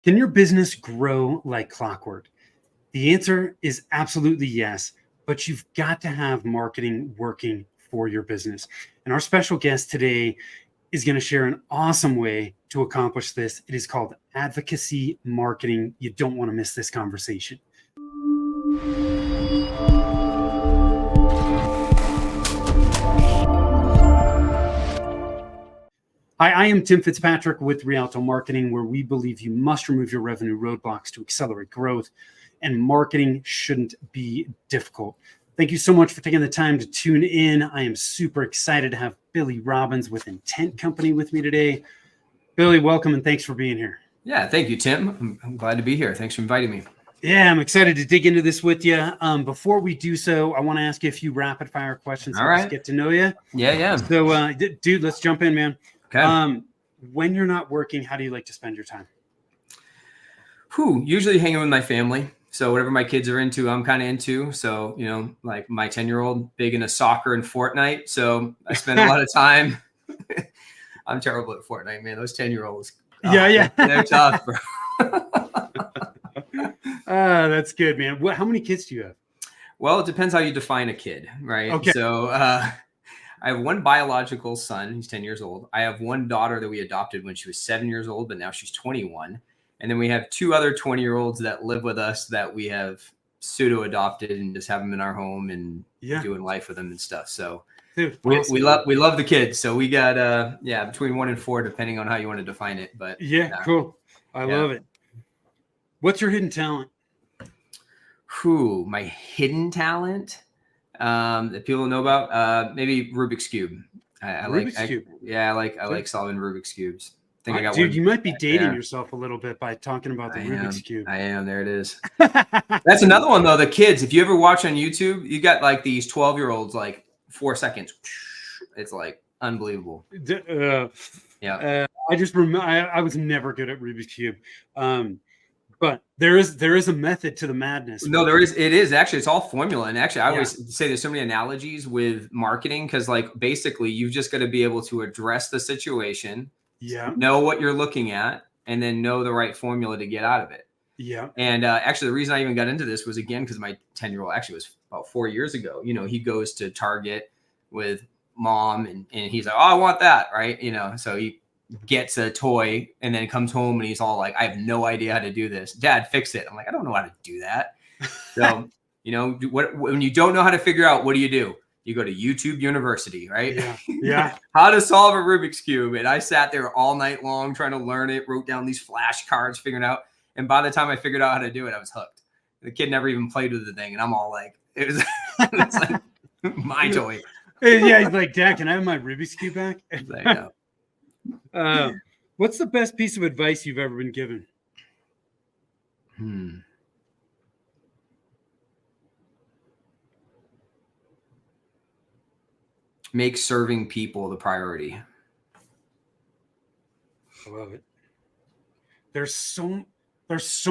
Can your business grow like clockwork? The answer is absolutely yes, but you've got to have marketing working for your business. And our special guest today is going to share an awesome way to accomplish this. It is called advocacy marketing. You don't want to miss this conversation. Hi, I am Tim Fitzpatrick with Rialto Marketing, where we believe you must remove your revenue roadblocks to accelerate growth, and marketing shouldn't be difficult. Thank you so much for taking the time to tune in. I am super excited to have Billy Robbins with Intent Company with me today. Billy, welcome and thanks for being here. Yeah, thank you, Tim. I'm glad to be here. Thanks for inviting me. Yeah, I'm excited to dig into this with you. Before we do so, I want to ask you a few rapid fire questions so I get to know you. Yeah. So, dude, let's jump in, man. Okay. When you're not working, how do you like to spend your time? Usually hanging with my family. So whatever my kids are into, I'm kind of into. So, like my 10-year-old, big into soccer and Fortnite. So I spend a lot of time. I'm terrible at Fortnite, man. Those 10-year-olds. Yeah. They're tough, bro. That's good, man. How many kids do you have? Well, it depends how you define a kid, right? Okay. So I have one biological son. He's 10 years old. I have one daughter that we adopted when she was 7 years old, but now she's 21. And then we have two other 20-year-olds that live with us that we have pseudo adopted and just have them in our home and doing life with them and stuff. So dude, we love the kids. So we got between 1 and 4, depending on how you want to define it. But cool. I love it. What's your hidden talent? My hidden talent that people know about? Maybe Rubik's Cube. I like solving Rubik's Cubes. You might be dating yourself a little bit by talking about the Rubik's Cube. I am. There it is. That's another one though. The kids, if you ever watch on YouTube, you got like these 12-year-olds, like 4 seconds. It's like unbelievable. I just remember I was never good at Rubik's Cube. But there is a method to the madness. No, there is. It is actually. It's all formula. And actually, I always say there's so many analogies with marketing because, like, basically, you've just got to be able to address the situation, know what you're looking at, and then know the right formula to get out of it. Yeah. And actually, the reason I even got into this was again because my 10-year-old actually was about 4 years ago. He goes to Target with mom, and he's like, "Oh, I want that," right? So he gets a toy and then comes home and he's all like, I have no idea how to do this. Dad, fix it. I'm like, I don't know how to do that. So, when you don't know how to figure out, what do? You go to YouTube University, right? Yeah. How to solve a Rubik's Cube. And I sat there all night long trying to learn it, wrote down these flashcards, figuring out. And by the time I figured out how to do it, I was hooked. The kid never even played with the thing. And I'm all like, it's like my toy. Yeah. He's like, Dad, can I have my Rubik's Cube back? What's the best piece of advice you've ever been given? Make serving people the priority. I love it. There's so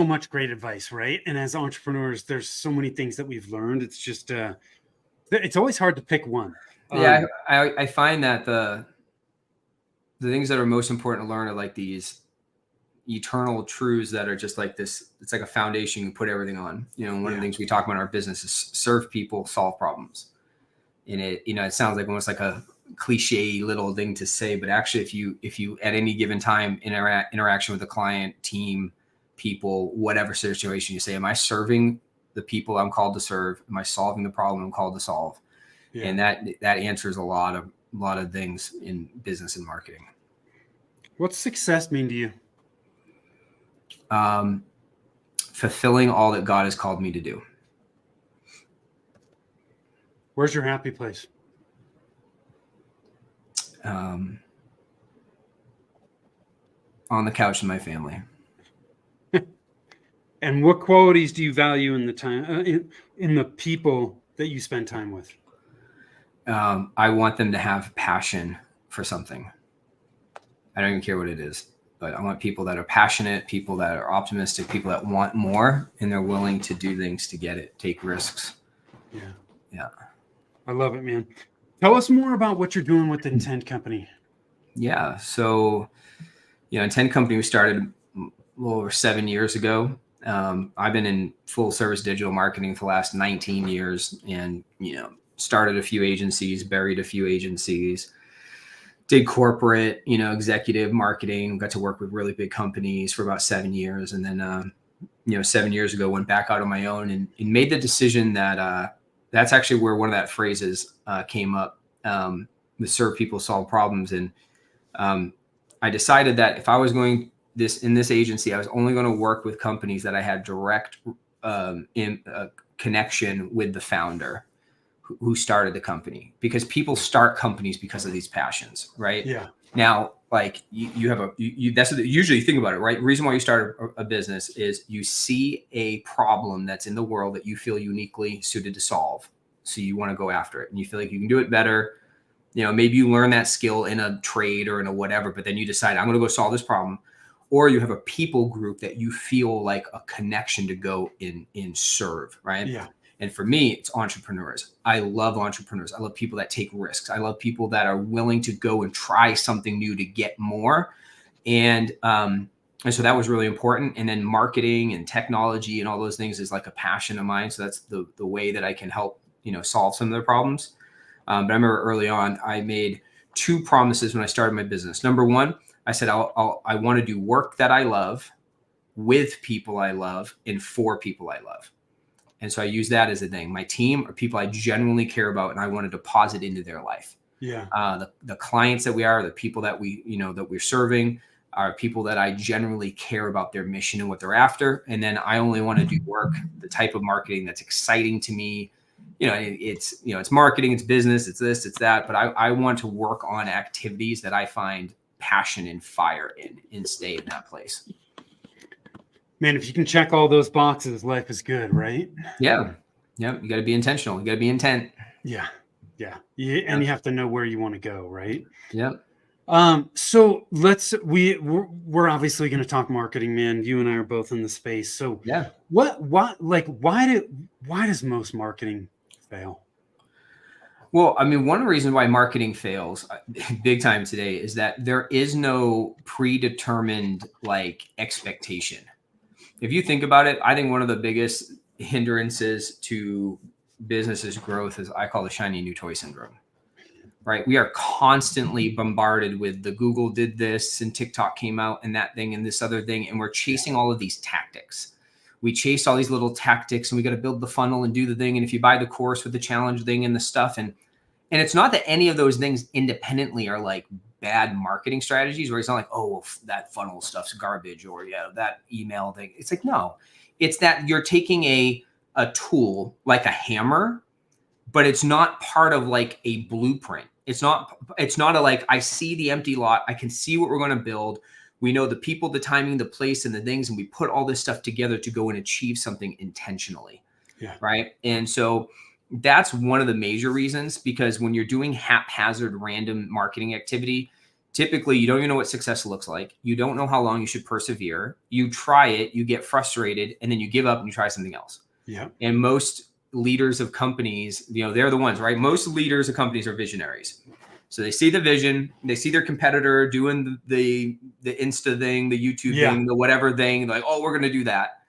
much great advice, right? And as entrepreneurs, there's so many things that we've learned. It's just it's always hard to pick one. I find that the things that are most important to learn are like these eternal truths that are just like this. It's like a foundation you put everything on. One of the things we talk about in our business is serve people, solve problems. And it sounds like almost like a cliche little thing to say, but actually if you at any given time interaction with a client, team, people, whatever situation, you say, am I serving the people I'm called to serve? Am I solving the problem I'm called to solve? Yeah. And that answers a lot of things in business and marketing. What's success mean to you? Fulfilling all that God has called me to do. Where's your happy place? On the couch with my family. And what qualities do you value in the time in the people that you spend time with? I want them to have passion for something. I don't even care what it is, but I want people that are passionate, people that are optimistic, people that want more, and they're willing to do things to get it, take risks. Yeah. I love it, man. Tell us more about what you're doing with the Intent Company. Yeah. So, Intent Company, we started little over 7 years ago. I've been in full service digital marketing for the last 19 years, and, started a few agencies, buried a few agencies, did corporate, executive marketing, got to work with really big companies for about 7 years. And then, 7 years ago, went back out on my own and made the decision that that's actually where one of that phrases came up, with serve people, solve problems. And I decided that if I was going in this agency, I was only going to work with companies that I had direct connection with the founder who started the company, because people start companies because of these passions, right? Yeah. Now, like you have that's what usually you think about it, right? The reason why you start a business is you see a problem that's in the world that you feel uniquely suited to solve. So you want to go after it, and you feel like you can do it better. Maybe you learn that skill in a trade or in a whatever, but then you decide, I'm going to go solve this problem. Or you have a people group that you feel like a connection to go in serve, right? Yeah. And for me, it's entrepreneurs. I love entrepreneurs. I love people that take risks. I love people that are willing to go and try something new to get more. And so that was really important. And then marketing and technology and all those things is like a passion of mine. So that's the way that I can help, solve some of their problems. But I remember early on, I made 2 promises when I started my business. Number one, I said, I want to do work that I love with people I love and for people I love. And so I use that as a thing. My team are people I genuinely care about, and I want to deposit into their life. Yeah. The clients that we are, the people that that we're serving are people that I genuinely care about their mission and what they're after. And then I only want to do work, the type of marketing that's exciting to me. It's marketing, it's business, it's this, it's that. But I want to work on activities that I find passion and fire in and stay in that place. Man, if you can check all those boxes, life is good, right? Yeah. You got to be intentional. You got to be intent. Yeah. And you have to know where you want to go, right? Yep. So we're obviously going to talk marketing, man. You and I are both in the space. So yeah, why does most marketing fail? Well, I mean, one of the reasons why marketing fails big time today is that there is no predetermined expectation. If you think about it, I think one of the biggest hindrances to businesses' growth is I call the shiny new toy syndrome. Right? We are constantly bombarded with the Google did this and TikTok came out and that thing and this other thing. And we're chasing all of these tactics. We chase all these little tactics, and we got to build the funnel and do the thing. And if you buy the course with the challenge thing and the stuff, and it's not that any of those things independently are bad marketing strategies, where it's not like, oh, well, that funnel stuff's garbage, or that email thing. It's no, it's that you're taking a tool like a hammer, but it's not part of a blueprint. It's not I see the empty lot. I can see what we're going to build. We know the people, the timing, the place, and the things, and we put all this stuff together to go and achieve something intentionally. Yeah. Right. And so that's one of the major reasons, because when you're doing haphazard, random marketing activity, typically you don't even know what success looks like. You don't know how long you should persevere. You try it, you get frustrated, and then you give up and you try something else. Yeah. And most leaders of companies, they're the ones, right? Most leaders of companies are visionaries. So they see the vision, they see their competitor doing the Insta thing, the YouTube thing, the whatever thing. They're like, oh, we're going to do that.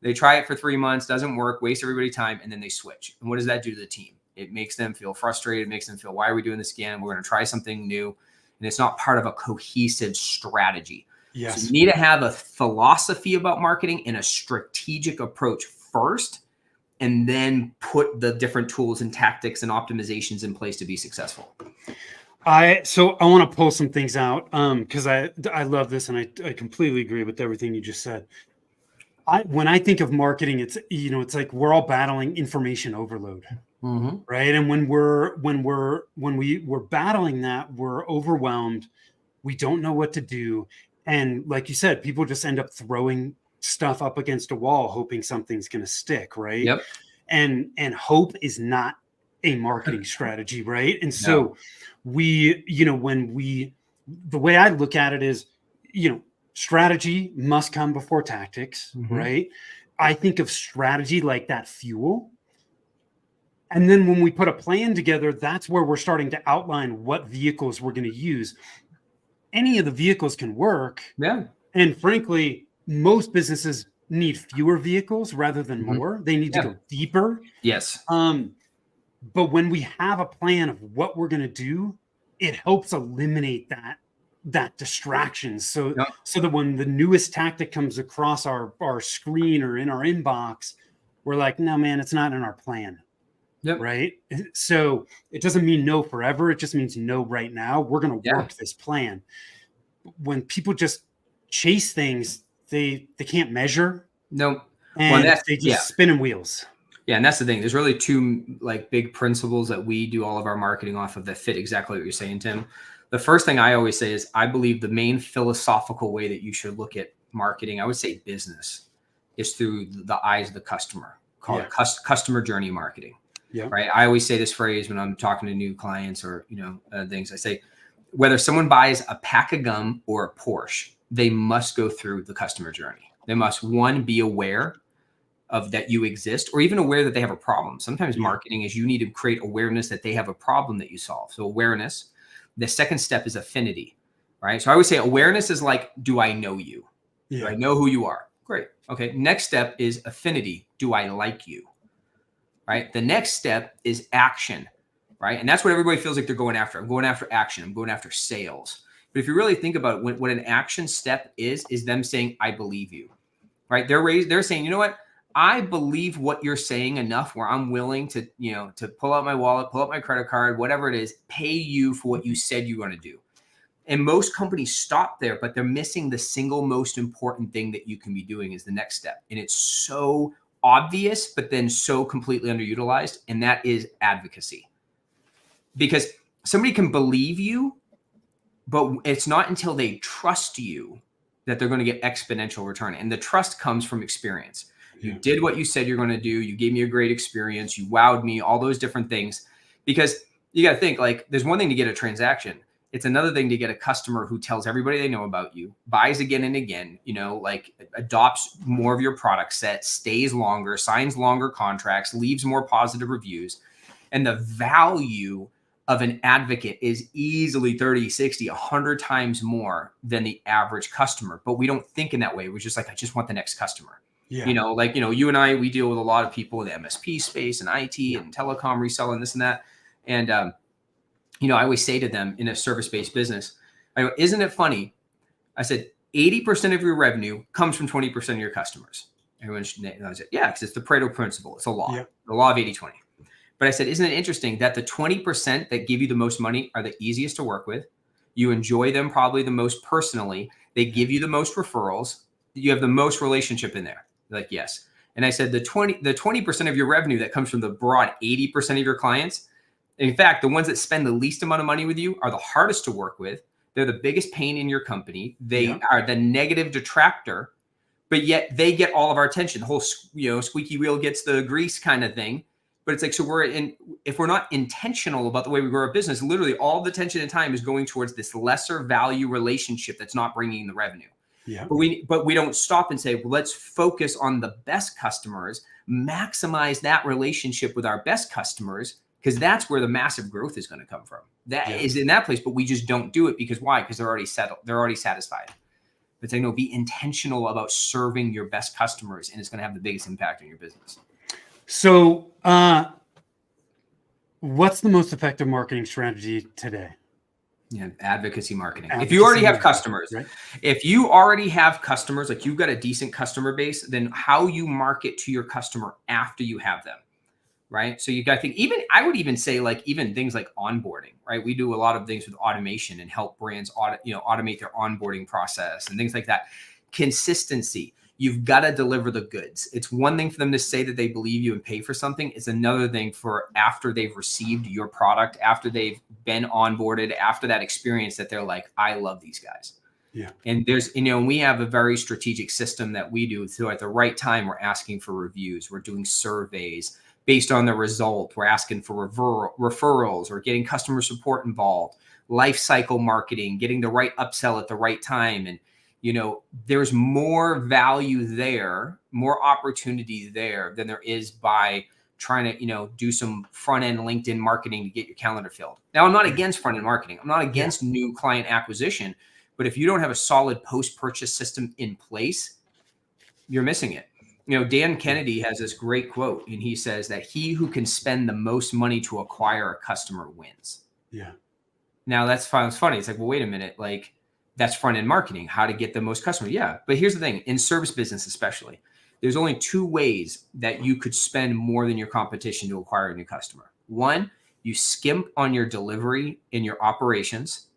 They try it for 3 months, doesn't work, waste everybody's time, and then they switch. And what does that do to the team? It makes them feel frustrated. It makes them feel, why are we doing this again? We're going to try something new. And it's not part of a cohesive strategy. Yes. So you need to have a philosophy about marketing and a strategic approach first, and then put the different tools and tactics and optimizations in place to be successful. So I want to pull some things out because I love this, and I completely agree with everything you just said. When I think of marketing, it's it's like we're all battling information overload, right? And when we're battling that, we're overwhelmed. We don't know what to do, and like you said, people just end up throwing stuff up against a wall, hoping something's going to stick, right? Yep. And hope is not a marketing strategy, right? And so the way I look at it is, strategy must come before tactics, right? I think of strategy like that fuel. And then when we put a plan together, that's where we're starting to outline what vehicles we're going to use. Any of the vehicles can work. Yeah. And frankly, most businesses need fewer vehicles rather than more. They need to go deeper. Yes. But when we have a plan of what we're going to do, it helps eliminate that distraction. So that when the newest tactic comes across our screen or in our inbox, we're like, no, man, it's not in our plan. Yep. Right. So it doesn't mean no forever. It just means no right now. We're going to work this plan. When people just chase things, they can't measure. No. And they just spin in wheels. Yeah. And that's the thing. There's really two like big principles that we do all of our marketing off of that fit exactly what you're saying, Tim. The first thing I always say is I believe the main philosophical way that you should look at marketing, I would say business, is through the eyes of the customer. Call it customer journey marketing. Yeah. Right. I always say this phrase when I'm talking to new clients or, things. I say, whether someone buys a pack of gum or a Porsche, they must go through the customer journey. They must, one, be aware of that you exist, or even aware that they have a problem. Sometimes marketing is you need to create awareness that they have a problem that you solve. So awareness. The second step is affinity, right? So I would say awareness is like, do I know you? Yeah. Do I know who you are? Great. Okay. Next step is affinity. Do I like you? Right. The next step is action, right? And that's what everybody feels like they're going after. I'm going after action. I'm going after sales. But if you really think about it, what an action step is them saying, I believe you, right? They're saying, you know what? I believe what you're saying enough where I'm willing to, to pull out my wallet, pull out my credit card, whatever it is, pay you for what you said you're going to do. And most companies stop there, but they're missing the single most important thing that you can be doing is the next step. And it's so obvious, but then so completely underutilized. And that is advocacy. Because somebody can believe you, but it's not until they trust you that they're going to get exponential return. And the trust comes from experience. You did what you said you're going to do. You gave me a great experience. You wowed me, all those different things. Because you got to think, like, there's one thing to get a transaction. It's another thing to get a customer who tells everybody they know about you, buys again and again, adopts more of your product set, stays longer, signs longer contracts, leaves more positive reviews. And the value of an advocate is easily 30, 60, 100 times more than the average customer. But we don't think in that way. We're just like, I just want the next customer. Yeah. You and I, we deal with a lot of people in the MSP space and IT and telecom reselling and this and that. And, I always say to them in a service-based business, I go, isn't it funny? I said, 80% of your revenue comes from 20% of your customers. Everyone should know. I said, yeah, because it's the Pareto Principle. It's a law, the law of 80-20. But I said, isn't it interesting that the 20% that give you the most money are the easiest to work with? You enjoy them probably the most personally. They give you the most referrals. You have the most relationship in there. They're like, yes. And I said, the 20% of your revenue that comes from the broad 80% of your clients, in fact, the ones that spend the least amount of money with you are the hardest to work with. They're the biggest pain in your company. They are the negative detractor, but yet they get all of our attention. The whole, squeaky wheel gets the grease kind of thing. But it's like, so if we're not intentional about the way we grow our business, literally all the attention and time is going towards this lesser value relationship that's not bringing the revenue. Yeah. But we don't stop and say, well, let's focus on the best customers, maximize that relationship with our best customers, because that's where the massive growth is going to come from. That is in that place, but we just don't do it because why? Because they're already settled. They're already satisfied. But say, no, be intentional about serving your best customers, and it's going to have the biggest impact on your business. So, what's the most effective marketing strategy today? Yeah, advocacy marketing. If you already have customers, right? If you already have customers, like you've got a decent customer base, then how you market to your customer after you have them, right? So you got to think, I would even say even things like onboarding, right? We do a lot of things with automation and help brands automate their onboarding process and things like that. Consistency. You've got to deliver the goods. It's one thing for them to say that they believe you and pay for something. It's another thing for after they've received your product, after they've been onboarded, after that experience that they're like, I love these guys. Yeah. And there's, we have a very strategic system that we do. So at the right time, we're asking for reviews. We're doing surveys based on the result. We're asking for referrals or getting customer support involved, life cycle marketing, getting the right upsell at the right time. And there's more value there, more opportunity there than there is by trying to, do some front end LinkedIn marketing to get your calendar filled. Now, I'm not against front end marketing. I'm not against new client acquisition, but if you don't have a solid post-purchase system in place, you're missing it. Dan Kennedy has this great quote, and he says that he who can spend the most money to acquire a customer wins. Yeah. Now that's funny. It's like, well, wait a minute. Like, that's front end marketing, how to get the most customers. Yeah. But here's the thing, in service business, especially, there's only two ways that you could spend more than your competition to acquire a new customer. One, you skimp on your delivery in your operations,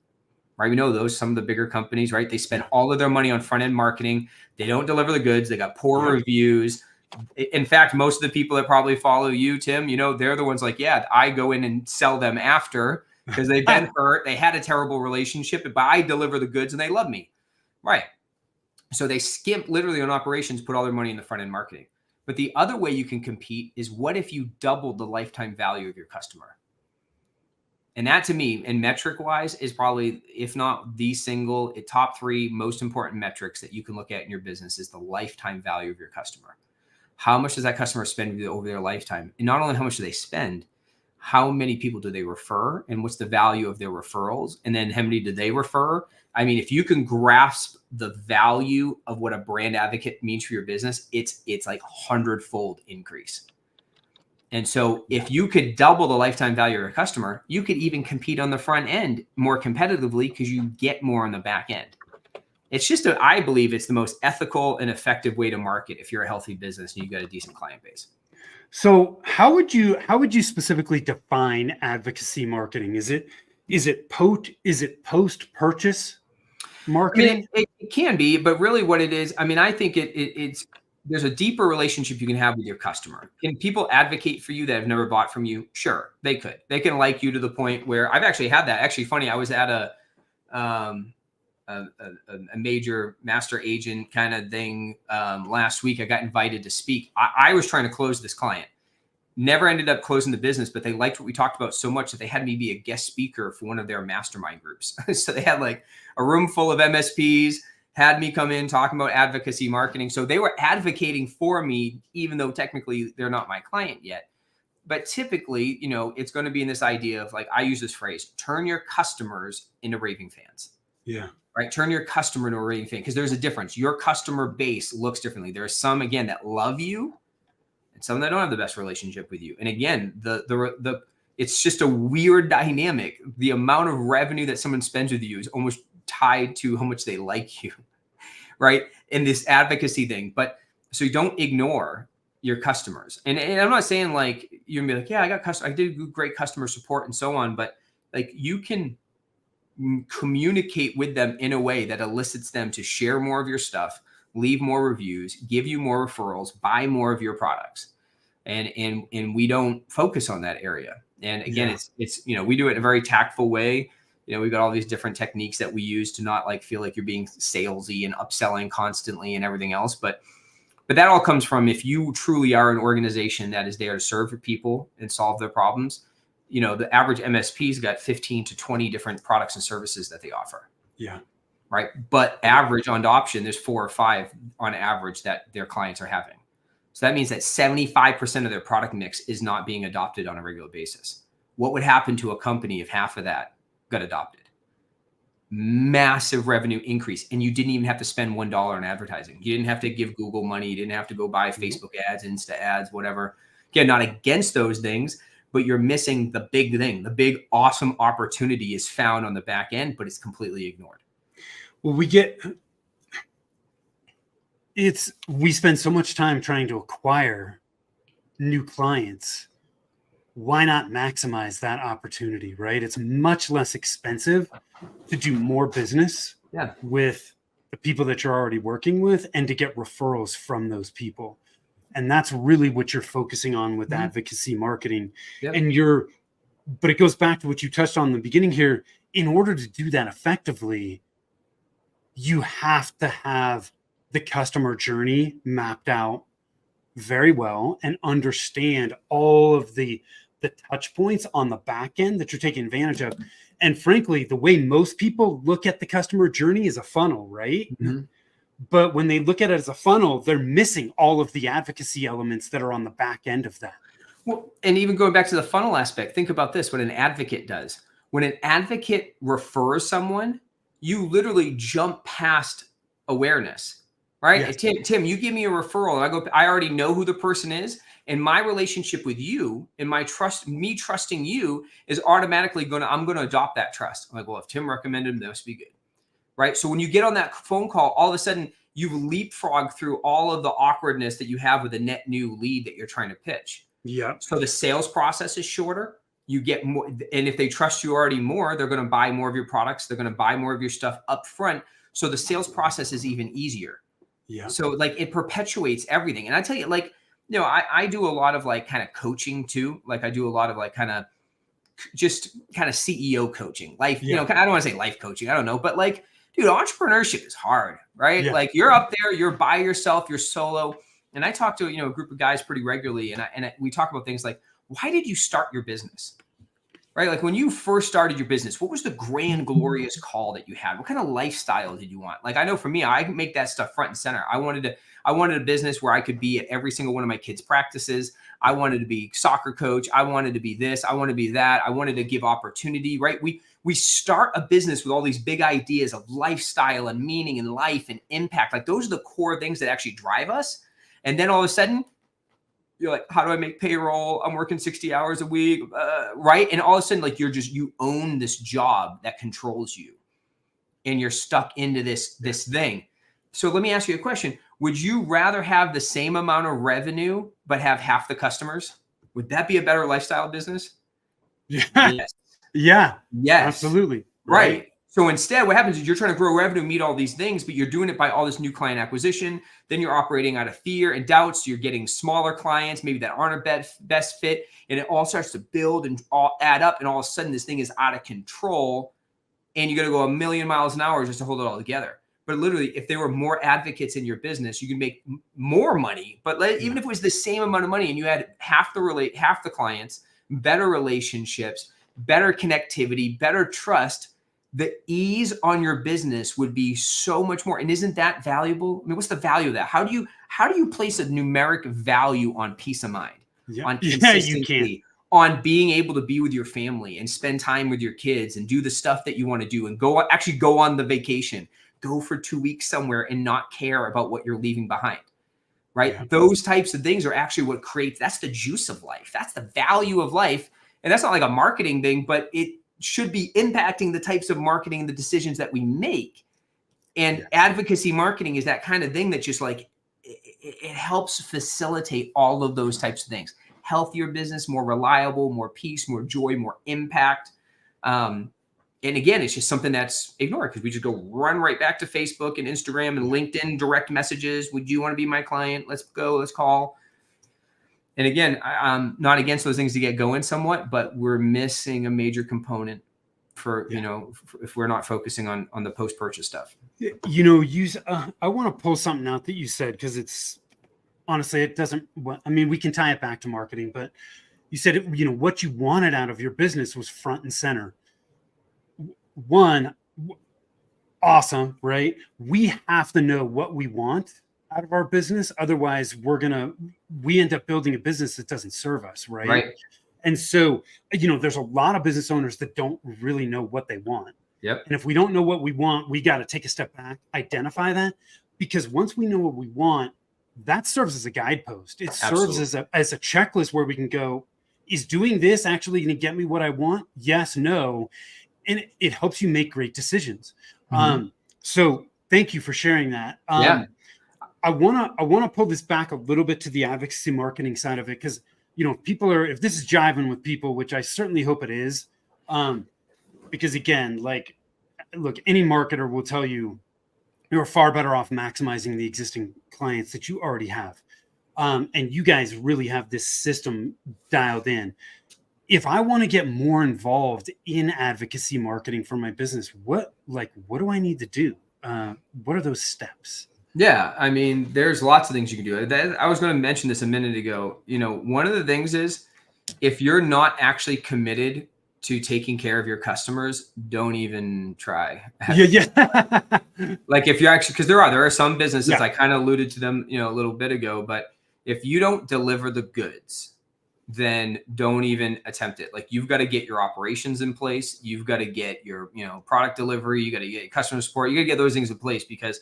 right? We know those, some of the bigger companies, right? They spend all of their money on front end marketing. They don't deliver the goods. They got poor reviews. In fact, most of the people that probably follow you, Tim, they're the ones like, yeah, I go in and sell them after because they've been hurt. They had a terrible relationship, but I deliver the goods and they love me. Right. So they skimp literally on operations, put all their money in the front end marketing. But the other way you can compete is, what if you doubled the lifetime value of your customer? And that, to me, and metric wise, is probably, if not the single top 3 most important metrics that you can look at in your business, is the lifetime value of your customer. How much does that customer spend over their lifetime? And not only how much do they spend, how many people do they refer, and what's the value of their referrals? And then how many do they refer? I mean, if you can grasp the value of what a brand advocate means for your business, it's like 100-fold increase. And so if you could double the lifetime value of your customer, you could even compete on the front end more competitively because you get more on the back end. It's just, I believe it's the most ethical and effective way to market if you're a healthy business and you've got a decent client base. So how would you specifically define advocacy marketing? Is it post-purchase marketing? I mean, it can be, but really what it is, I mean, I think it's there's a deeper relationship you can have with your customer. Can people advocate for you that have never bought from you? Sure, they could. They can like you to the point where I've actually had that. Actually, funny, I was at a major master agent kind of thing last week. I got invited to speak. I was trying to close this client. Never ended up closing the business, but they liked what we talked about so much that they had me be a guest speaker for one of their mastermind groups. So they had like a room full of MSPs, had me come in talking about advocacy marketing. So they were advocating for me, even though technically they're not my client yet. But typically, it's going to be in this idea of, like, I use this phrase, turn your customers into raving fans. Yeah. Right. Turn your customer into a raving fan, because there's a difference. Your customer base looks differently. There are some, again, that love you and some that don't have the best relationship with you. And again, it's just a weird dynamic. The amount of revenue that someone spends with you is almost tied to how much they like you, right? In this advocacy thing. But so you don't ignore your customers. And I'm not saying like you can be like, yeah, I did great customer support and so on, but like you can communicate with them in a way that elicits them to share more of your stuff, leave more reviews, give you more referrals, buy more of your products. And we don't focus on that area. And again, it's we do it in a very tactful way. We've got all these different techniques that we use to not like feel like you're being salesy and upselling constantly and everything else. But that all comes from, if you truly are an organization that is there to serve people and solve their problems, the average MSP's got 15 to 20 different products and services that they offer. Yeah. Right. But average on adoption, there's 4 or 5 on average that their clients are having. So that means that 75% of their product mix is not being adopted on a regular basis. What would happen to a company if half of that got adopted? Massive revenue increase. And you didn't even have to spend $1 on advertising. You didn't have to give Google money. You didn't have to go buy Facebook ads, Insta ads, whatever. Again, not against those things, but you're missing the big thing. The big, awesome opportunity is found on the back end, but it's completely ignored. Well, we spend so much time trying to acquire new clients. Why not maximize that opportunity, right? It's much less expensive to do more business with the people that you're already working with and to get referrals from those people. And that's really what you're focusing on with advocacy marketing. Yep. But it goes back to what you touched on in the beginning here. In order to do that effectively, you have to have the customer journey mapped out very well and understand all of the touch points on the back end that you're taking advantage of. And frankly, the way most people look at the customer journey is a funnel, right? Mm-hmm. But when they look at it as a funnel, they're missing all of the advocacy elements that are on the back end of that. Well, and even going back to the funnel aspect, think about this, what an advocate does. When an advocate refers someone, you literally jump past awareness. right? Yes. Tim, you give me a referral and I already know who the person is. And my relationship with you and me trusting you is automatically I'm going to adopt that trust. I'm like, well, if Tim recommended him, that must be good. Right. So when you get on that phone call, all of a sudden you've leapfrogged through all of the awkwardness that you have with a net new lead that you're trying to pitch. Yeah. So the sales process is shorter. You get more. And if they trust you already more, they're going to buy more of your products. They're going to buy more of your stuff up front. So the sales process is even easier. Yeah. So like it perpetuates everything. And I tell you, like, I do a lot of like kind of coaching too. Like I do a lot of like kind of CEO coaching, life, I don't want to say life coaching. I don't know, but like, dude, entrepreneurship is hard, right? Yeah. Like you're up there, you're by yourself, you're solo. And I talk to, a group of guys pretty regularly. And we talk about things like, why did you start your business? Right? Like when you first started your business, what was the grand, glorious call that you had? What kind of lifestyle did you want? Like, I know for me, I make that stuff front and center. I wanted a business where I could be at every single one of my kids' practices. I wanted to be soccer coach. I wanted to be this. I wanted to be that. I wanted to give opportunity, right? We start a business with all these big ideas of lifestyle and meaning and life and impact. Like those are the core things that actually drive us. And then all of a sudden, you're like, how do I make payroll? I'm working 60 hours a week, right? And all of a sudden, like you own this job that controls you, and you're stuck into this thing. So let me ask you a question: would you rather have the same amount of revenue but have half the customers? Would that be a better lifestyle business? Yeah. Yes. Yeah. Yes. Absolutely. Right. So instead, what happens is you're trying to grow revenue, meet all these things, but you're doing it by all this new client acquisition. Then you're operating out of fear and doubts. So you're getting smaller clients, maybe that aren't a best fit. And it all starts to build and all add up. And all of a sudden, this thing is out of control. And you got to go 1,000,000 miles an hour just to hold it all together. But literally, if there were more advocates in your business, you can make more money. But even if it was the same amount of money and you had half the clients, better relationships, better connectivity, better trust, the ease on your business would be so much more. And isn't that valuable? I mean, what's the value of that? How do you place a numeric value on peace of mind, on consistency, on being able to be with your family and spend time with your kids and do the stuff that you want to do and go on the vacation, go for 2 weeks somewhere and not care about what you're leaving behind, right? Yeah. Those types of things are actually what that's the juice of life. That's the value of life. And that's not like a marketing thing, but it should be impacting the types of marketing and the decisions that we make. And advocacy marketing is that kind of thing that just like, it helps facilitate all of those types of things. Healthier business, more reliable, more peace, more joy, more impact. And again, it's just something that's ignored because we just go run right back to Facebook and Instagram and LinkedIn direct messages. Would you want to be my client? Let's go, let's call. And again, I'm not against those things to get going somewhat, but we're missing a major component for, if we're not focusing on the post-purchase stuff. I want to pull something out that you said, because it's honestly, it doesn't, I mean, we can tie it back to marketing, but you said, what you wanted out of your business was front and center. One, awesome, right? We have to know what we want out of our business. Otherwise, we end up building a business that doesn't serve us, right? Right. And so, there's a lot of business owners that don't really know what they want. Yep. And if we don't know what we want, we got to take a step back, identify that, because once we know what we want, that serves as a guidepost. It serves as a checklist where we can go, is doing this actually going to get me what I want? Yes, no. And it helps you make great decisions. Mm-hmm. So thank you for sharing that. I want to pull this back a little bit to the advocacy marketing side of it, because if this is jiving with people, which I certainly hope it is, because again, like, look, any marketer will tell you you're far better off maximizing the existing clients that you already have, and you guys really have this system dialed in. If I want to get more involved in advocacy marketing for my business, what do I need to do? What are those steps? Yeah, I mean, there's lots of things you can do. I was going to mention this a minute ago. One of the things is, if you're not actually committed to taking care of your customers, don't even try. Yeah. Like if you're actually, because there are some businesses, I kind of alluded to them, a little bit ago, but if you don't deliver the goods, then don't even attempt it. Like, you've got to get your operations in place. You've got to get your, product delivery. You got to get customer support. You got to get those things in place, because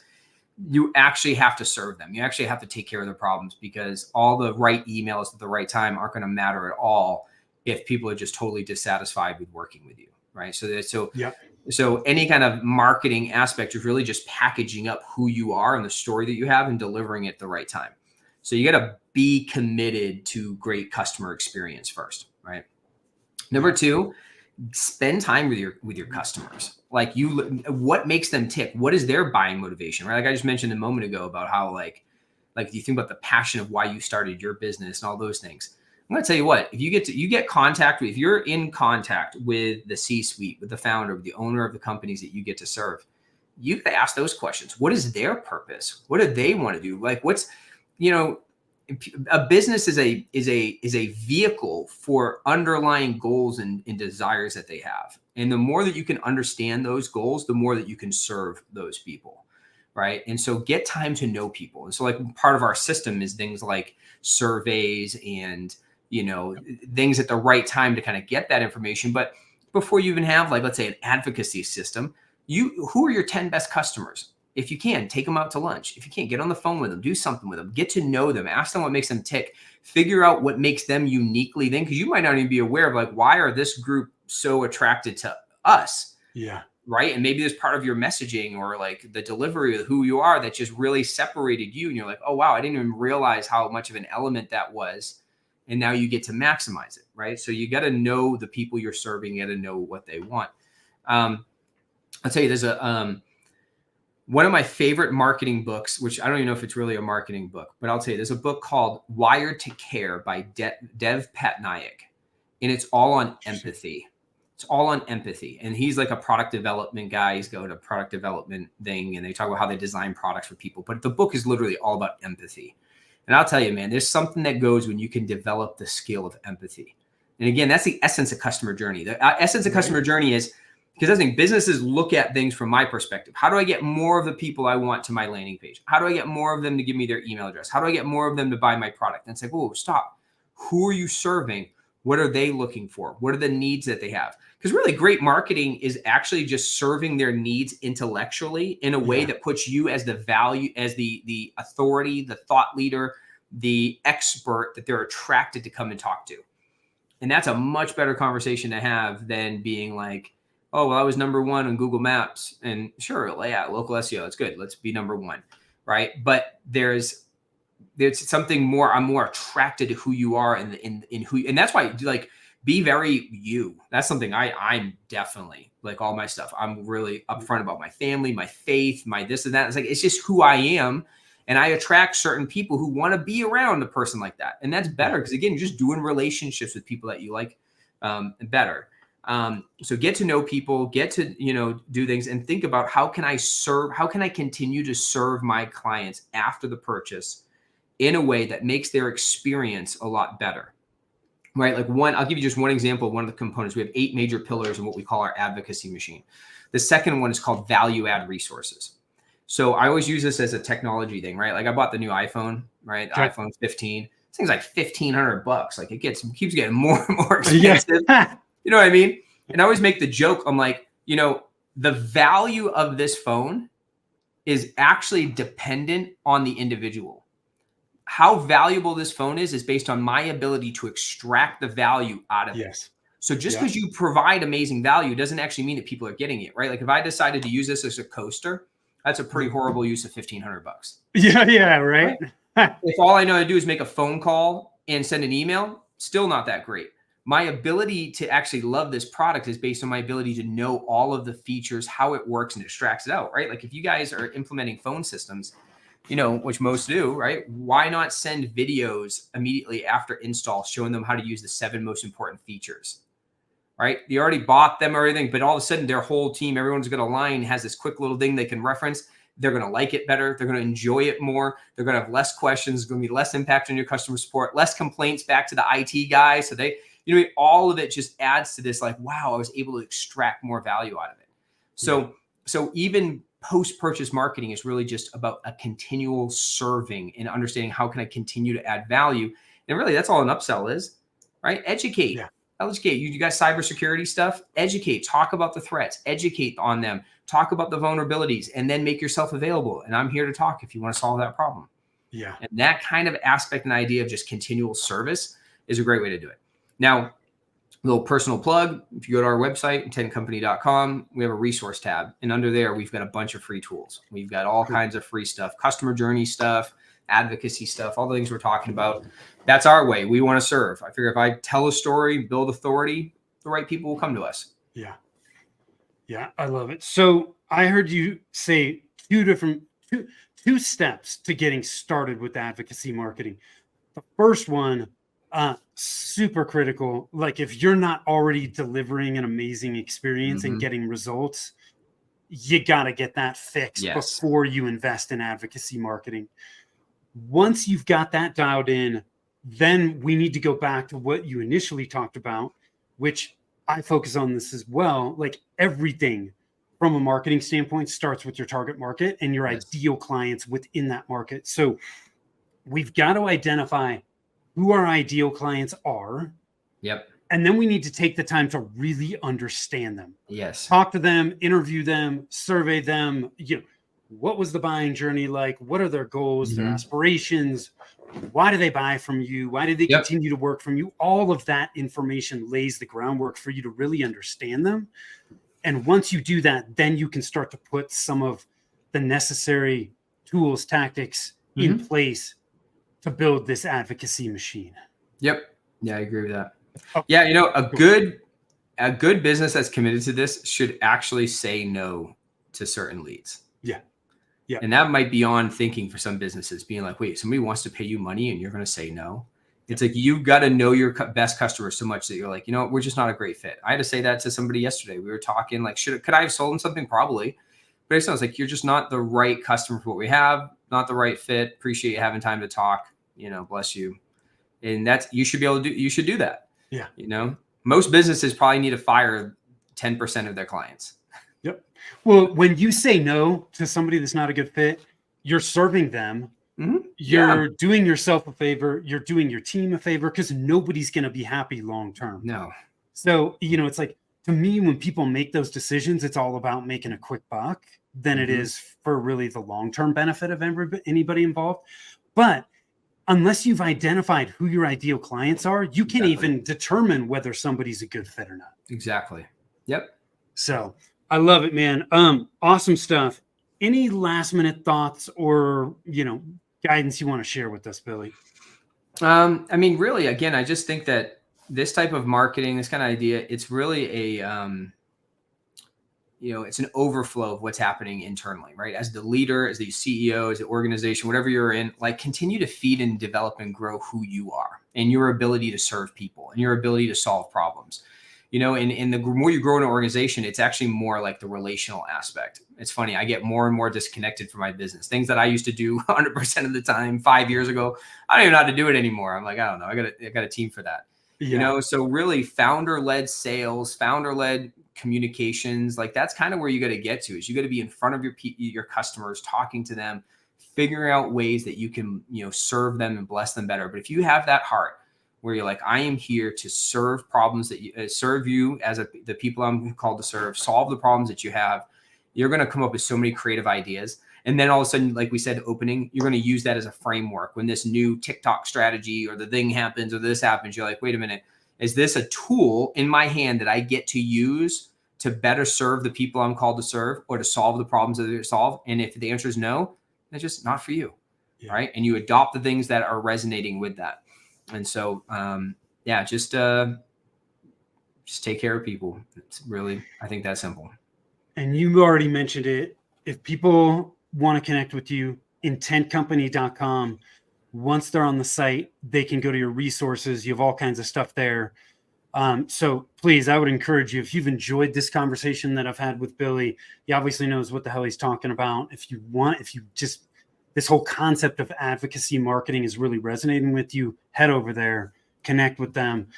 you actually have to serve them. You actually have to take care of their problems, because all the right emails at the right time aren't going to matter at all if people are just totally dissatisfied with working with you, right? So any kind of marketing aspect is really just packaging up who you are and the story that you have and delivering it at the right time. So you got to be committed to great customer experience first, right? Number two, spend time with your customers. Like, what makes them tick? What is their buying motivation, right? Like I just mentioned a moment ago about how like you think about the passion of why you started your business and all those things. I'm going to tell you what, if if you're in contact with the C-suite, with the founder, with the owner of the companies that you get to serve, you got to ask those questions. What is their purpose? What do they want to do? Like, a business is a vehicle for underlying goals and desires that they have. And the more that you can understand those goals, the more that you can serve those people, right? And so get time to know people. And so like part of our system is things like surveys and, things at the right time to kind of get that information. But before you even have, like, let's say an advocacy system, who are your 10 best customers? If you can, take them out to lunch. If you can't, get on the phone with them, do something with them, get to know them, ask them what makes them tick, figure out what makes them uniquely then, because you might not even be aware of like, why are this group so attracted to us? Yeah. Right. And maybe there's part of your messaging or like the delivery of who you are that just really separated you. And you're like, oh, wow, I didn't even realize how much of an element that was. And now you get to maximize it. Right. So you got to know the people you're serving, you got to know what they want. I'll tell you, there's one of my favorite marketing books, which I don't even know if it's really a marketing book, but I'll tell you, there's a book called Wired to Care by Dev Patnaik. And it's all on empathy. It's all on empathy. And he's like a product development guy. He's going to product development thing, and they talk about how they design products for people. But the book is literally all about empathy. And I'll tell you, man, there's something that goes when you can develop the skill of empathy. And again, that's the essence of customer journey. The essence of customer journey is, because I think businesses look at things from my perspective. How do I get more of the people I want to my landing page? How do I get more of them to give me their email address? How do I get more of them to buy my product? And it's like, oh, stop. Who are you serving? What are they looking for? What are the needs that they have? Because really great marketing is actually just serving their needs intellectually in a way that puts you as the value, as the authority, the thought leader, the expert that they're attracted to come and talk to. And that's a much better conversation to have than being like, oh, well, I was number one on Google Maps. And sure, yeah, local SEO, it's good. Let's be number one, right? But there's something more. I'm more attracted to who you are and who, and that's why, like, be very you. That's something I'm definitely, like, all my stuff. I'm really upfront about my family, my faith, my this and that. It's like, it's just who I am. And I attract certain people who want to be around a person like that. And that's better because, again, you're just doing relationships with people that you like better. So get to know people, get to, do things, and think about how can I continue to serve my clients after the purchase in a way that makes their experience a lot better, right? Like I'll give you just one example of one of the components. We have 8 major pillars in what we call our advocacy machine. The second one is called value add resources. So I always use this as a technology thing, right? Like I bought the new iPhone, right? The iPhone 15. This thing's like $1,500. Like it keeps getting more and more expensive. Yeah. You know what I mean? And I always make the joke. I'm like, the value of this phone is actually dependent on the individual. How valuable this phone is based on my ability to extract the value out of it. So just because you provide amazing value doesn't actually mean that people are getting it, right? Like if I decided to use this as a coaster, that's a pretty horrible use of $1,500. Yeah, right. If all I know how to do is make a phone call and send an email, still not that great. My ability to actually love this product is based on my ability to know all of the features, how it works, and extracts it out, right? Like if you guys are implementing phone systems, which most do, right? Why not send videos immediately after install showing them how to use the 7 most important features, right? You already bought them or everything, but all of a sudden their whole team, everyone's going to align, has this quick little thing they can reference. They're going to like it better. They're going to enjoy it more. They're going to have less questions. There's going to be less impact on your customer support, less complaints back to the IT guy. So all of it just adds to this, like, wow, I was able to extract more value out of it. So even post-purchase marketing is really just about a continual serving and understanding how can I continue to add value. And really that's all an upsell is, right? Educate. educate. You got cybersecurity stuff, educate, talk about the threats, educate on them, talk about the vulnerabilities, and then make yourself available. And I'm here to talk if you want to solve that problem. Yeah. And that kind of aspect and idea of just continual service is a great way to do it. Now, a little personal plug. If you go to our website, intentcompany.com, we have a resource tab. And under there, we've got a bunch of free tools. We've got all kinds of free stuff, customer journey stuff, advocacy stuff, all the things we're talking about. That's our way. We want to serve. I figure if I tell a story, build authority, the right people will come to us. Yeah. Yeah, I love it. So I heard you say two steps to getting started with advocacy marketing. The first one, super critical. Like if you're not already delivering an amazing experience and getting results, you got to get that fixed before you invest in advocacy marketing. Once you've got that dialed in, then we need to go back to what you initially talked about, which I focus on this as well. Like everything from a marketing standpoint starts with your target market and your ideal clients within that market. So we've got to identify who our ideal clients are. Yep. And then we need to take the time to really understand them. Yes. Talk to them, interview them, survey them. What was the buying journey like? What are their goals, their aspirations? Why do they buy from you? Why do they continue to work from you? All of that information lays the groundwork for you to really understand them. And once you do that, then you can start to put some of the necessary tools, tactics in place to build this advocacy machine. Yep. Yeah, I agree with that. Yeah, a good business that's committed to this should actually say no to certain leads. Yeah. Yeah. And that might be on thinking for some businesses, being like, wait, somebody wants to pay you money and you're going to say no. It's like, you've got to know your best customers so much that you're like, we're just not a great fit. I had to say that to somebody yesterday. We were talking like, could I have sold them something? Probably. But it sounds like you're just not the right customer for what we have, not the right fit. Appreciate you having time to talk, bless you. And you should do that. Yeah. Most businesses probably need to fire 10% of their clients. Yep. Well, when you say no to somebody that's not a good fit, you're serving them. You're doing yourself a favor. You're doing your team a favor, because nobody's going to be happy long term. No. So, it's like, to me, when people make those decisions, it's all about making a quick buck than it is for really the long-term benefit of anybody involved. But unless you've identified who your ideal clients are, you can't even determine whether somebody's a good fit or not. Exactly. Yep. So I love it, man. Awesome stuff. Any last minute thoughts or, guidance you want to share with us, Billy? Really, again, I just think that this type of marketing, this kind of idea, it's really it's an overflow of what's happening internally, right? As the leader, as the CEO, as the organization, whatever you're in, like, continue to feed and develop and grow who you are and your ability to serve people and your ability to solve problems. And the more you grow in an organization, it's actually more like the relational aspect. It's funny. I get more and more disconnected from my business. Things that I used to do 100% of the time 5 years ago, I don't even know how to do it anymore. I'm like, I don't know. I got a team for that. Yeah. So really founder-led sales, founder-led communications, like that's kind of where you got to get to, is you got to be in front of your customers, talking to them, figuring out ways that you can, serve them and bless them better. But if you have that heart where you're like, I am here to serve problems that serve you as the people I'm called to serve, solve the problems that you have, you're going to come up with so many creative ideas. And then all of a sudden, like we said, opening, you're going to use that as a framework. When this new TikTok strategy or the thing happens or this happens, you're like, wait a minute, is this a tool in my hand that I get to use to better serve the people I'm called to serve or to solve the problems that they solve? And if the answer is no, it's just not for you, right? And you adopt the things that are resonating with that. And so, just take care of people. It's really, I think that's simple. And you already mentioned it. If people want to connect with you, intentcompany.com. Once they're on the site, they can go to your resources. You have all kinds of stuff there. So please, I would encourage you, if you've enjoyed this conversation that I've had with Billy, he obviously knows what the hell he's talking about. This whole concept of advocacy marketing is really resonating with you, head over there, connect with them.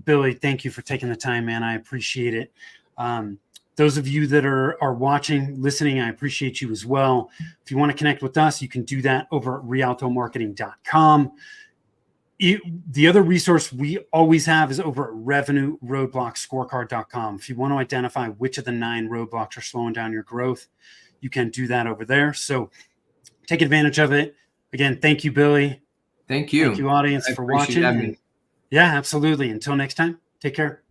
Billy, thank you for taking the time, man. I appreciate it. Those of you that are watching, listening, I appreciate you as well. If you want to connect with us, you can do that over at rialtomarketing.com. The other resource we always have is over at revenueroadblockscorecard.com. If you want to identify which of the 9 roadblocks are slowing down your growth, you can do that over there. So take advantage of it. Again, thank you, Billy. Thank you. Thank you, audience, for watching. Yeah, absolutely. Until next time, take care.